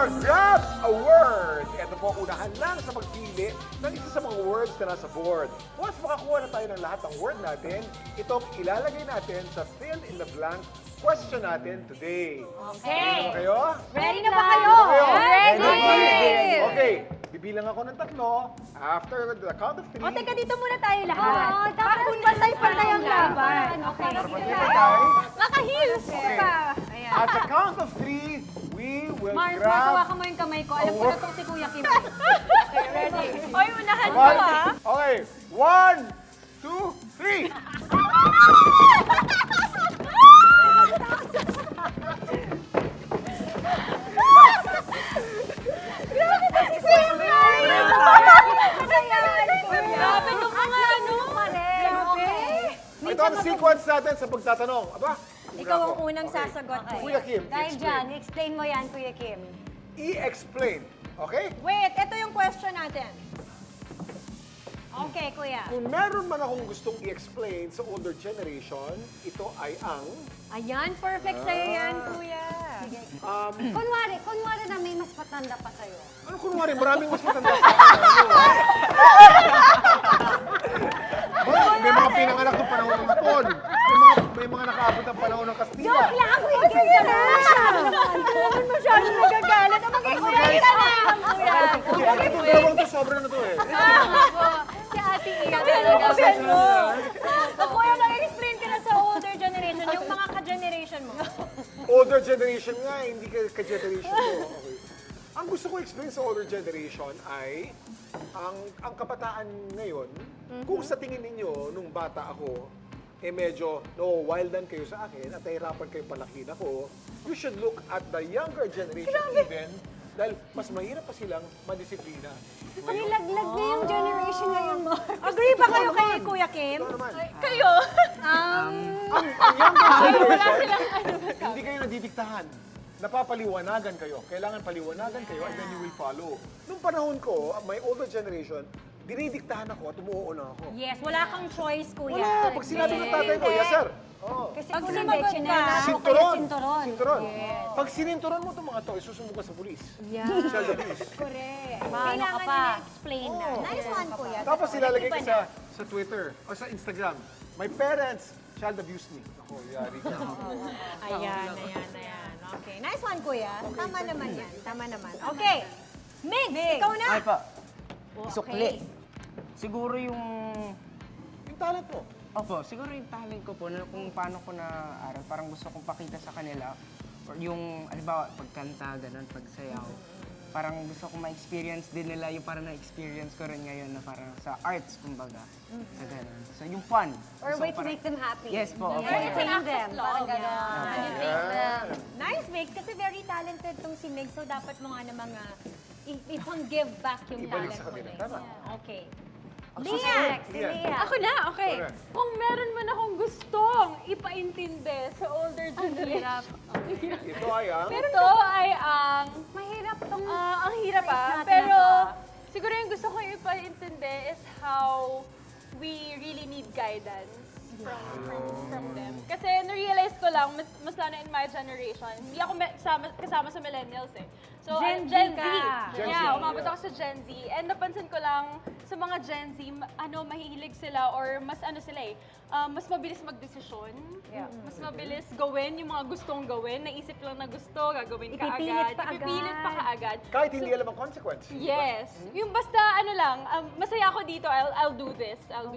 for Grab a Word. Ito po, unahan lang sa pagpili ng isa sa mga words na nasa board. Once makakuha na tayo ng lahat ng word natin, itong ilalagay natin sa fill in the blank question natin today. Ready Okay. na kayo? Ready na ba kayo? Ready! Okay, bibilang ako ng tatlo. After the count of 3. O, teka, dito muna tayo lahat. Para pantay-pantay ang laban. Okay. Maka-heels ka. At the count of 3, we will Mars, grab... hawakan mo yung kamay ko. Alam ko na itong si Kuya Kim. Okay, ready? Oy, unahan mo One, ah. okay, 1, 2, 3. Grabe nung mga ano. Ito ang sequence natin sa pagtatanong. Aba, Ikaw ang unang sasagot. Kuya Kim, Dahil explain. dyan, explain mo yan, Kuya Kim. I-explain. Okay? Wait, ito yung question natin. Okay, Kuya. Kung meron man akong gustong i-explain sa older generation, ito ay ang... Ayan, perfect sa'yo yan, Kuya. Kunwari na may mas matanda pa sa'yo. Ano kunwari, maraming mas matanda sa akin. May mga pinanganak ng panahon ng Hapon. May mga nakaabot ng panahon ng Kastila. Joke lang, Kuya Kim. Masyadong nagagalit. Mag-explain ka na, Kuya. Itong dalawang to, sobra na to eh. Si Ate Iya talaga. Kuya, mag-explain ka na sa older generation, yung mga ka-generation mo. Older generation nga, hindi ka-generation ko. Okay. Ang gusto ko explain sa older generation ay ang kabataan ngayon, kung sa tingin ninyo nung bata ako, medyo wildan kayo sa akin at nahirapan kayo palakin ako, you should look at the younger generation even dahil mas mahirap pa silang madisiplina. Ang ilaglag niya yung generation ngayon mo. Agree ba kayo kay Kuya Kim? Ito naman. Kayo? Ang younger generation, hindi kayo nadidiktahan. Napapaliwanagan kayo. Kailangan paliwanagan kayo and then you will follow. Nung panahon ko, my older generation, dinidiktahan ako at umuoo na ako. Yes, wala kang choice, Kuya. Wala, pag sinabi ng tatay ko, yes sir. Oh. Kasi Pag kung sumagot hindi, ka, chinela ako kaya Sinturon. sinturon. Sinturon. Pag sininturon mo itong mga to, isusumbong ka sa pulis. Yeah. Child abuse. Correct. Paano ka Kailangan pa? na-explain na. Nice one, Kuya. Tapos ilalagay ko sa Twitter o sa Instagram. My parents child abused me. Ako, yari ka. Ayan. Okay, nice one, Kuya. Tama naman yan. Tama naman. Okay. Migs, ikaw na. Ay pa, Okay. sukli. Siguro yung... Yung talent mo. Opo, siguro yung talent ko po, na kung paano ko na-aral, parang gusto kong pakita sa kanila. Or yung, halimbawa, pagkanta, ganun, pagsayaw. Parang gusto kong ma-experience din nila yung parang na-experience ko rin ngayon na parang sa arts, kumbaga. Sa ganun. So yung fun. Or Gusto way ko to parang- make them happy. Yes po, opo. Entertain them. Parang Yeah. Nice, Migs. Kasi very talented tong si Migs. So dapat mo nga na mga ipang-give back yung Ibalik talent sa mo kanila. na Tama. yun. Okay. Ang Leah, susunod, si Leah. Leah. Ako na, okay. Correct. Kung meron man akong gustong ipaintindi sa older generation. Ito ay ang... Ito ay ang... Mahirap tong... ang hirap natin Pero na siguro yung gusto kong ipaintindi is how we really need guidance from them. Kasi na-realize ko lang, mas lalo in my generation, hindi ako kasama sa millennials eh. So, Gen Z Gen Z. ka. Gen Z, Yeah, umabot yeah. ako sa Gen Z. And napansin ko lang, sa mga Gen Z, mahihilig sila or mas sila mas mabilis magdesisyon. Yeah. Mas mabilis gawin yung mga gustong gawin. Naisip lang na gusto, gagawin ka Ipipilit agad. pa Ipipilit pa agad. kaagad. Kahit hindi alam ang consequence. Yes. Yung basta masaya ako dito, I'll do this. I'll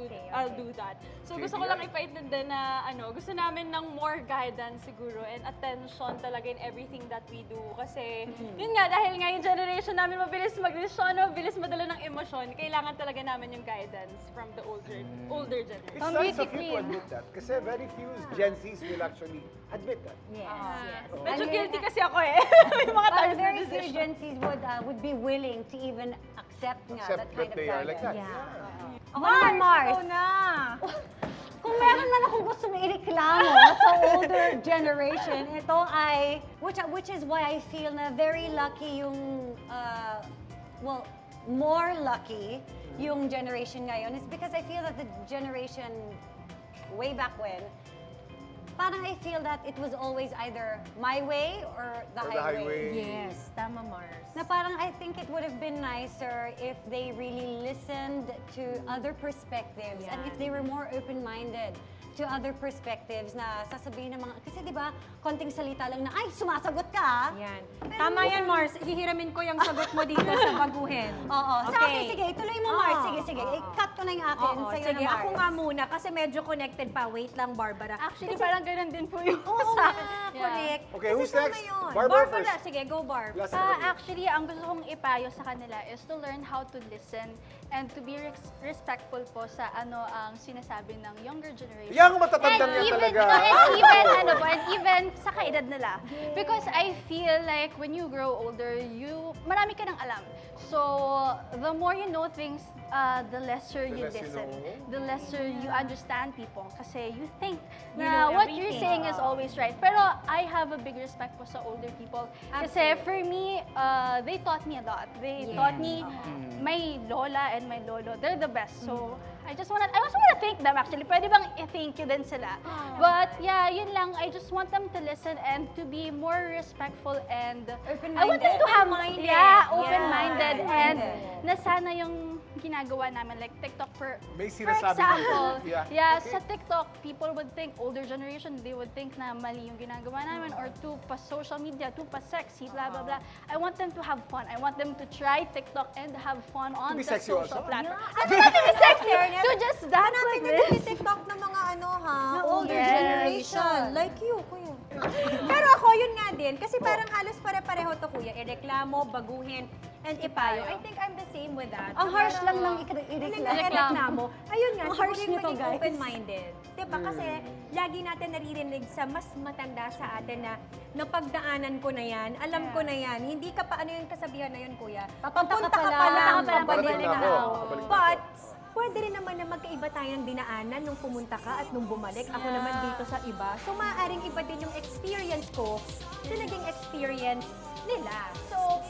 do that. So gusto ko lang ipaintindi na gusto namin ng more guidance siguro and attention talaga in everything that we do. Kasi yun nga, dahil nga yung generation namin mabilis magdesisyon, mabilis madala ng emosyon, kailangan talaga namin yung guidance from the older generation. It's nice of you to admit that. Kasi very few Gen Zs will actually admit that. Yes, yes. Medyo guilty kasi ako eh. May mga But times na very few decision. Gen Zs would be willing to even accept nga Accept that kind that of they are like guidance. that. Yeah. Mars! Ikaw na. Kung meron man akong gustong ireklamo sa older generation, ito ay, which is why I feel na very lucky yung, more lucky yung generation ngayon is because I feel that the generation way back when, parang I feel that it was always either my way or the Or the highway. Yes, tama Mars. Na parang I think it would have been nicer if they really listened to other perspectives and if they were more open-minded to other perspectives na sasabihin ng mga, kasi di ba, konting salita lang na, ay, sumasagot ka ah." Yan. Pero Tama yan, minsan- Mars. Hihiramin ko yung sagot mo dito sa baguhin. Oo. Sa akin, sige, tuloy mo, Mars. Sige, sige. Oo. I-cut ko na yung akin. Oo, Sa'yo sige, na, Mars. ako nga muna kasi medyo connected pa. Wait lang, Barbara. Actually, parang ganun din po yung Oo sa nga, akin. Yeah. correct. Okay, Kasi who's tama next? yun. Barbara Barbara, first. sige, go Barb. Last na kami. Actually, ang gusto kong ipayo sa kanila is to learn how to listen and to be respectful po sa ano ang sinasabi ng younger generation. Yang matatandang yan talaga. And even, ano po, and even sa kaedad nila. Because I feel like when you grow older, marami ka nang alam. So, the more you know things, the lesser you less you listen. know. The lesser you understand people. Kasi you think You na know what you're everything. saying is always right. Pero I have a big respect po sa older people. Kasi for me, they taught me a lot. They taught me, my lola and my lolo, they're the best. So, I also wanna thank them actually. Pwede bang i-thank you din sila? But yeah, yun lang. I just want them to listen and to be more respectful and I want them to have Open-minded. yeah, open-minded Yeah, and open-minded. na sana yung ginagawa namin like TikTok for May for sinasabi example, dito. yeah, Okay. sa TikTok, people would think, older generation, they would think na mali yung ginagawa namin or too pa social media, too pa sexy, blah, blah, blah. I want them to have fun. I want them to try TikTok and have fun on be the sexy social also? platform. Yeah. Ano natin be sexy? To just dance Hanapin with din yung this. TikTok ng mga ano ha, older Yes. generation. Like you, kuya. Pero ako yun nga din, kasi parang halos pare-pareho to kuya. Ireklamo, baguhin, and ipayo. I think I'm the same with that. Ang harsh lang ng Ireklamo. Ayun nga, Ang siguro harsh yung nito, maging guys. open-minded. Diba? Kasi lagi natin naririnig sa mas matanda sa atin na napagdaanan ko na yan, alam ko na yan. Hindi ka pa, ano yung kasabihan na yun, kuya? Papunta ka pa lang. lang, Papunta ka pa lang, babalik babalik na na ako. ako. Babalik na But, pwede rin naman na magkaiba tayo ng dinaanan nung pumunta ka at nung bumalik. Ako naman dito sa iba. So, maaaring iba din yung experience ko sa naging experience nila. So,